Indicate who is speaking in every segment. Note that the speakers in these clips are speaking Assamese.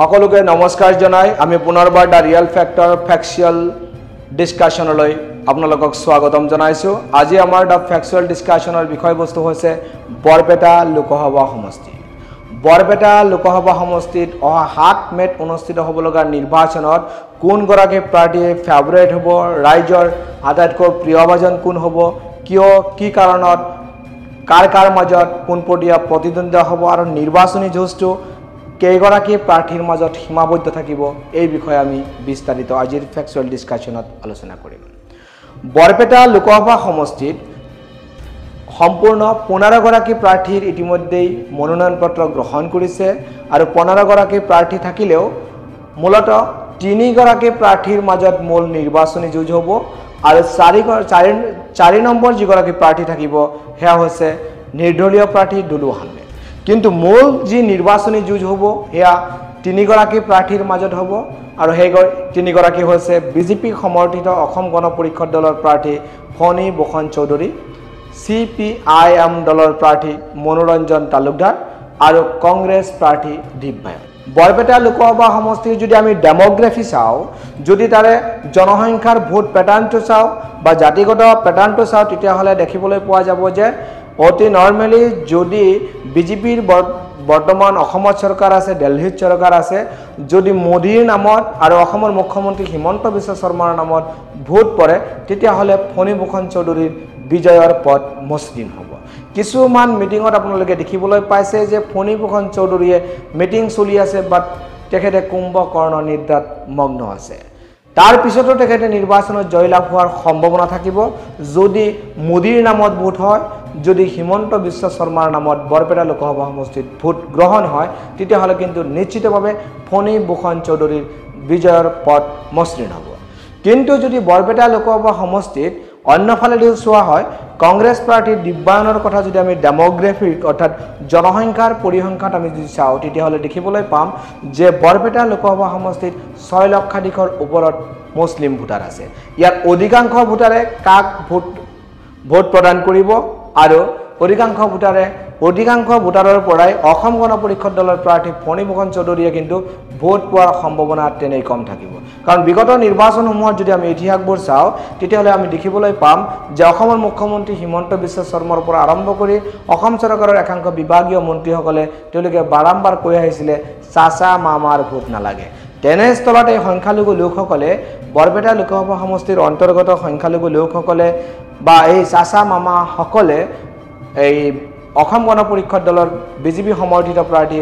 Speaker 1: সকলোকে নমস্কাৰ জনাই আমি পুনৰবাৰ দা ৰিয়েল ফেক্টৰ ফেক্সুৱেল ডিসকাশনলৈ আপোনালোকক স্বাগতম জনাইছো। আজি আমাৰ দা ফেক্সুৱেল ডিসকাশনৰ বিষয়বস্তু হৈছে বৰপেটা লোকসভা সমষ্টি। বৰপেটা লোকসভা সমষ্টিত 7 মেত অনুষ্ঠিত হ'ব লগা নিৰ্বাচনত কোন গৰাকী প্ৰাৰ্থী ফেভাৰিট হ'ব, ৰাইজৰ আটাইতকৈ প্ৰিয়ভাজন কোন হ'ব, কিয় কি কাৰণত কাৰ মাজত কোনপটীয়া প্ৰতিদ্বন্দ্বিতা হ'ব আৰু নিৰ্বাচনী যুঁজটো কেইগৰাকী প্ৰাৰ্থীৰ মাজত সীমাবদ্ধ থাকিব, এই বিষয়ে আমি বিস্তাৰিত আজিৰ ফেক্সুৱেল ডিসকাশনত আলোচনা কৰিম। বৰপেটা লোকসভা সমষ্টিত সম্পূৰ্ণ 15 গৰাকী প্ৰাৰ্থীৰ ইতিমধ্যেই মনোনয়ন পত্ৰ গ্ৰহণ কৰিছে আৰু 15 গৰাকী প্ৰাৰ্থী থাকিলেও মূলত 3 গৰাকী প্ৰাৰ্থীৰ মাজত মূল নিৰ্বাচনী যুঁজ হ'ব আৰু 4 নম্বৰ যিগৰাকী প্ৰাৰ্থী থাকিব সেয়া হৈছে নিৰ্দলীয় প্ৰাৰ্থী দুলু আহমেদ। কিন্তু মূল যি নিৰ্বাচনী যুঁজ হ'ব সেয়া 3 গৰাকী প্ৰাৰ্থীৰ মাজত হ'ব আৰু সেই 3 গৰাকী হৈছে বিজেপি সমৰ্থিত অসম গণ পৰিষদ দলৰ প্ৰাৰ্থী ফণী ভূষণ চৌধুৰী, CPIM দলৰ প্ৰাৰ্থী মনোৰঞ্জন তালুকদাৰ আৰু কংগ্ৰেছ প্ৰাৰ্থী দীপ বায়ন। বৰপেটা লোকসভা সমষ্টিৰ যদি আমি ডেমোগ্ৰাফি চাওঁ, যদি তাৰে জনসংখ্যাৰ ভোট প্যাটাৰ্নটো চাওঁ বা জাতিগত প্যাটাৰ্নটো চাওঁ, তেতিয়াহ'লে দেখিবলৈ পোৱা যাব যে অতি নৰ্মেলি যদি বিজেপিৰ বৰ্তমান অসমত চৰকাৰ আছে, দিল্লীত চৰকাৰ আছে, যদি মোদীৰ নামত আৰু অসমৰ মুখ্যমন্ত্ৰী হিমন্ত বিশ্ব শৰ্মাৰ নামত ভোট পৰে তেতিয়াহ'লে ফণী ভূষণ চৌধুৰীৰ বিজয়ৰ পথ মসৃণ হ'ব। কিছুমান মিটিঙত আপোনালোকে দেখিবলৈ পাইছে যে ফণী ভূষণ চৌধুৰীয়ে মিটিং চলি আছে বাট তেখেতে কুম্ভকৰ্ণ নিদ্ৰাত মগ্ন আছে। তাৰ পিছতো তেখেতে নিৰ্বাচনত জয়লাভ হোৱাৰ সম্ভাৱনা থাকিব যদি মোদীৰ নামত ভোট হয়, যদি হিমন্ত বিশ্ব শৰ্মাৰ নামত বৰপেটা লোকসভা সমষ্টিত ভোট গ্ৰহণ হয় তেতিয়াহ'লে কিন্তু নিশ্চিতভাৱে ফণী ভূষণ চৌধুৰীৰ বিজয়ৰ পথ মসৃণ হ'ব। কিন্তু যদি বৰপেটা লোকসভা সমষ্টিত অন্যফালেদি চোৱা হয়, কংগ্ৰেছ প্ৰাৰ্থী দীপ বায়নৰ কথা যদি আমি ডেমোগ্ৰাফিক অৰ্থাৎ জনসংখ্যাৰ পৰিসংখ্যাত আমি যদি চাওঁ তেতিয়াহ'লে দেখিবলৈ পাম যে বৰপেটা লোকসভা সমষ্টিত 6 লক্ষাধিকৰ ওপৰত মুছলিম ভোটাৰ আছে। ইয়াৰ অধিকাংশ ভোটাৰে কাক ভোট প্ৰদান কৰিব আৰু অধিকাংশ ভোটাৰৰ পৰাই অসম গণ পৰিষদ দলৰ প্ৰাৰ্থী ফণী ভূষণ চৌধুৰীয়ে কিন্তু ভোট পোৱাৰ সম্ভাৱনা তেনেই কম থাকিব। কাৰণ বিগত নিৰ্বাচনসমূহত যদি আমি ইতিহাসবোৰ চাওঁ তেতিয়াহ'লে আমি দেখিবলৈ পাম যে অসমৰ মুখ্যমন্ত্ৰী হিমন্ত বিশ্ব শৰ্মাৰ পৰা আৰম্ভ কৰি অসম চৰকাৰৰ একাংশ বিভাগীয় মন্ত্ৰীসকলে তেওঁলোকে বাৰম্বাৰ কৈ আহিছিলে চাচা মামাৰ ভোট নালাগে। তেনেস্থলত এই সংখ্যালঘু লোকসকলে বৰপেটা লোকসভা সমষ্টিৰ অন্তৰ্গত সংখ্যালঘু লোকসকলে বা এই চাচা মামাসকলে এই অসম গণ পৰিষদ দলৰ বিজেপি সমৰ্থিত প্ৰাৰ্থী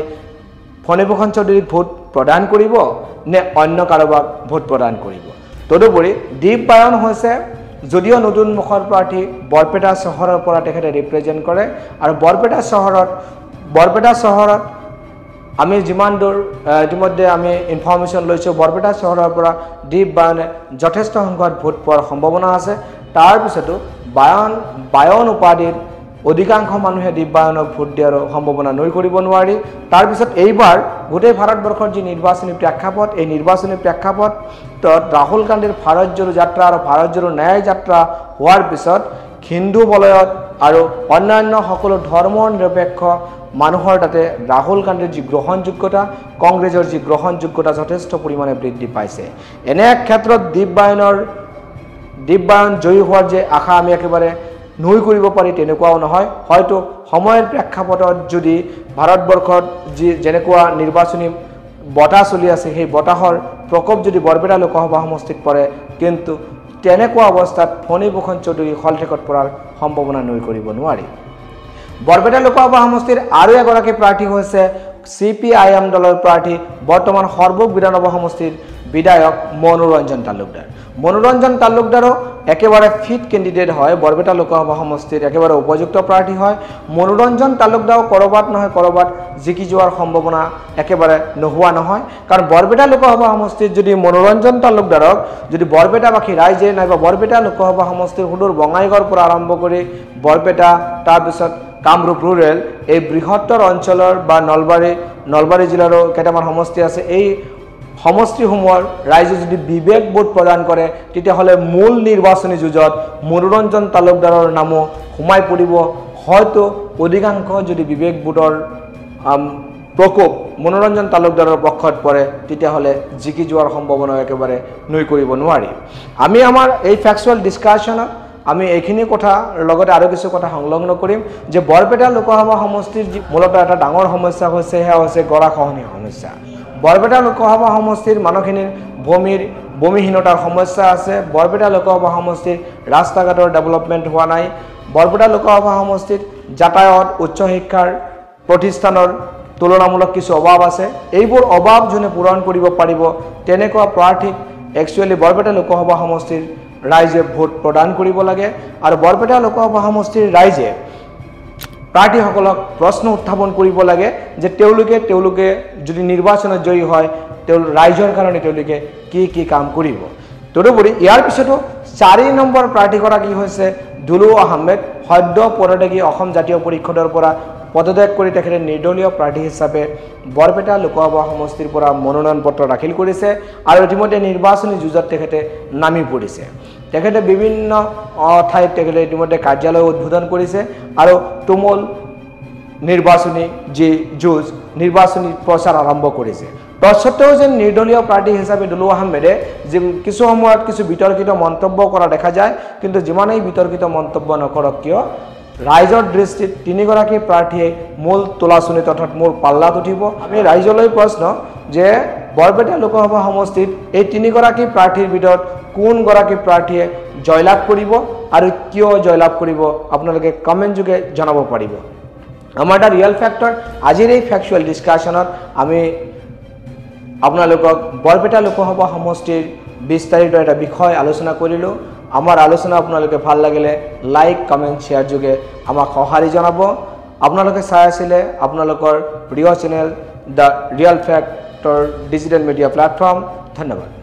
Speaker 1: ফণী ভূষণ চৌধুৰীক ভোট প্ৰদান কৰিব নে অন্য কাৰোবাক ভোট প্ৰদান কৰিব। তদুপৰি দীপ বায়ন হৈছে যদিও নতুন মুখৰ প্ৰাৰ্থী, বৰপেটা চহৰৰ পৰা তেখেতে ৰিপ্ৰেজেণ্ট কৰে আৰু বৰপেটা চহৰত আমি যিমান দূৰ ইতিমধ্যে আমি ইনফৰমেশ্যন লৈছোঁ, বৰপেটা চহৰৰ পৰা দীপ বায়নে যথেষ্ট সংখ্যক ভোট পোৱাৰ সম্ভাৱনা আছে। তাৰপিছতো বায়ন উপাধিৰ অধিকাংশ মানুহে দীপ বায়নক ভোট দিয়াৰ সম্ভাৱনা নৈ কৰিব নোৱাৰি। তাৰপিছত এইবাৰ গোটেই ভাৰতবৰ্ষৰ যি নিৰ্বাচনী প্ৰেক্ষাপট, এই নিৰ্বাচনী প্ৰেক্ষাপটত ৰাহুল গান্ধীৰ ভাৰত জোড়ো যাত্ৰা আৰু ভাৰত জোড়ো ন্যায় যাত্ৰা হোৱাৰ পিছত হিন্দু বলয়ত আৰু অন্যান্য সকলো ধৰ্ম নিৰপেক্ষ মানুহৰ তাতে ৰাহুল গান্ধীৰ যি গ্ৰহণযোগ্যতা, কংগ্ৰেছৰ যি গ্ৰহণযোগ্যতা যথেষ্ট পৰিমাণে বৃদ্ধি পাইছে। এনে এক ক্ষেত্ৰত দীপ বায়ন জয়ী হোৱাৰ যে আশা আমি একেবাৰে নৈ কৰিব পাৰি তেনেকুৱাও নহয়। হয়তো সময়ৰ প্ৰেক্ষাপটত যদি ভাৰতবৰ্ষত যেনেকুৱা নিৰ্বাচনী বতাহ চলি আছে সেই বতাহৰ প্ৰকোপ যদি বৰপেটা লোকসভা সমষ্টিত পৰে, কিন্তু তেনেকুৱা অৱস্থাত ফণী ভূষণ চৌধুৰী হলঠেকত পৰাৰ সম্ভাৱনা নৈ কৰিব নোৱাৰি। বৰপেটা লোকসভা সমষ্টিৰ আৰু এগৰাকী প্ৰাৰ্থী হৈছে CPIM দলৰ প্ৰাৰ্থী বৰ্তমান সৰ্বক বিধানসভা সমষ্টিৰ বিধায়ক মনোৰঞ্জন তালুকদাৰ। মনোৰঞ্জন তালুকদাৰো একেবাৰে ফিট কেণ্ডিডেট হয়, বৰপেটা লোকসভা সমষ্টিৰ একেবাৰে উপযুক্ত প্ৰাৰ্থী হয়। মনোৰঞ্জন তালুকদাৰো ক'ৰবাত নহয় ক'ৰবাত জিকি যোৱাৰ সম্ভাৱনা একেবাৰে নোহোৱা নহয়। কাৰণ বৰপেটা লোকসভা সমষ্টিত যদি মনোৰঞ্জন তালুকদাৰক যদি বৰপেটাবাসী ৰাইজে নাইবা বৰপেটা লোকসভা সমষ্টিৰ সুদূৰ বঙাইগাঁৱৰ পৰা আৰম্ভ কৰি বৰপেটা, তাৰপিছত কামৰূপ ৰুৰেল, এই বৃহত্তৰ অঞ্চলৰ বা নলবাৰী জিলাৰো কেইটামান সমষ্টি আছে, এই সমষ্টিসমূহৰ ৰাইজে যদি বিবেক ভোট প্ৰদান কৰে তেতিয়াহ'লে মূল নিৰ্বাচনী যুঁজত মনোৰঞ্জন তালুকদাৰৰ নামো সোমাই পৰিব। হয়তো অধিকাংশ যদি বিবেক ভোটৰ প্ৰকোপ মনোৰঞ্জন তালুকদাৰৰ পক্ষত পৰে তেতিয়াহ'লে জিকি যোৱাৰ সম্ভাৱনা একেবাৰে নুই কৰিব নোৱাৰি আমি আমাৰ এই ফেক্সুৱেল ডিছকাশ্যনত আমি এইখিনি কথা লগতে আৰু কিছু কথা সংলগ্ন কৰিম যে বৰপেটা লোকসভা সমষ্টিৰ মূলত এটা ডাঙৰ সমস্যা হৈছে সেয়া হৈছে গৰাখহনীয়া সমস্যা বৰপেটা লোকসভা সমষ্টিৰ মানুহখিনিৰ ভূমিহীনতাৰ সমস্যা আছে বৰপেটা লোকসভা সমষ্টিৰ ৰাস্তা ঘাটৰ ডেভেলপমেণ্ট হোৱা নাই বৰপেটা লোকসভা সমষ্টিত যাতায়াত উচ্চ শিক্ষাৰ প্ৰতিষ্ঠানৰ তুলনামূলক কিছু অভাৱ আছে এইবোৰ অভাৱ যোনে পূৰণ কৰিব পাৰিব তেনেকুৱা প্ৰাৰ্থীক একচুৱেলি বৰপেটা লোকসভা সমষ্টিৰ ৰাইজে ভোট প্ৰদান কৰিব লাগে আৰু বৰপেটা লোকসভা সমষ্টিৰ ৰাইজে প্ৰাৰ্থীসকলক প্ৰশ্ন উত্থাপন কৰিব লাগে যে তেওঁলোকে যদি নিৰ্বাচনত জয়ী হয় ৰাইজৰ কাৰণে তেওঁলোকে কি কাম কৰিব তদুপৰি ইয়াৰ পিছতো 4 নম্বৰ প্ৰাৰ্থীগৰাকী হৈছে দুলু আহমেদ সদ্য পদত্যাগী অসম জাতীয় পৰিষদৰ পৰা পদত্যাগ কৰি তেখেতে নিৰ্দলীয় প্ৰাৰ্থী হিচাপে বৰপেটা লোকসভা সমষ্টিৰ পৰা মনোনয়ন পত্ৰ দাখিল কৰিছে আৰু ইতিমধ্যে নিৰ্বাচনী যুঁজত তেখেতে নামি পৰিছে তেখেতে বিভিন্ন ঠাইত তেখেতে ইতিমধ্যে কাৰ্যালয় উদ্বোধন কৰিছে আৰু তুমুল নিৰ্বাচনী যি যুঁজ নিৰ্বাচনী প্ৰচাৰ আৰম্ভ কৰিছে তৎসত্ত্বেও যেন নিৰ্দলীয় প্ৰাৰ্থী হিচাপে দুলু আহমেদে কিছু সময়ত কিছু বিতৰ্কিত মন্তব্য কৰা দেখা যায় কিন্তু যিমানেই বিতৰ্কিত মন্তব্য নকৰক কিয় ৰাইজৰ দৃষ্টিত 3 গৰাকী প্ৰাৰ্থীয়ে মূল তোলাচনীত অৰ্থাৎ মূল পাল্লাত উঠিব আমি ৰাইজলৈ প্ৰশ্ন যে বৰপেটা লোকসভা সমষ্টিত এই 3 গৰাকী প্ৰাৰ্থীৰ ভিতৰত কোন গৰাকী প্ৰাৰ্থীয়ে জয়লাভ কৰিব আৰু কিয় জয়লাভ কৰিব আপোনালোকে কমেন্ট যোগে জনাব পাৰিব আমাৰ এটা ৰিয়েল ফ্যাক্টৰ আজিৰ এই ফ্যাকচুৱেল ডিসকাশনত আমি আপোনালোকক বৰপেটা লোকসভা সমষ্টিৰ বিস্তাৰিত এটা বিষয় আলোচনা কৰিলো আমাৰ আলোচনা আপোনালোকে ভাল লাগিলে লাইক কমেন্ট শেয়াৰ যোগে আমাক সহাৰি জনাব আপোনালোকে চাই আছিলে আপোনালোকৰ প্ৰিয় channel the real factor digital media platform ধন্যবাদ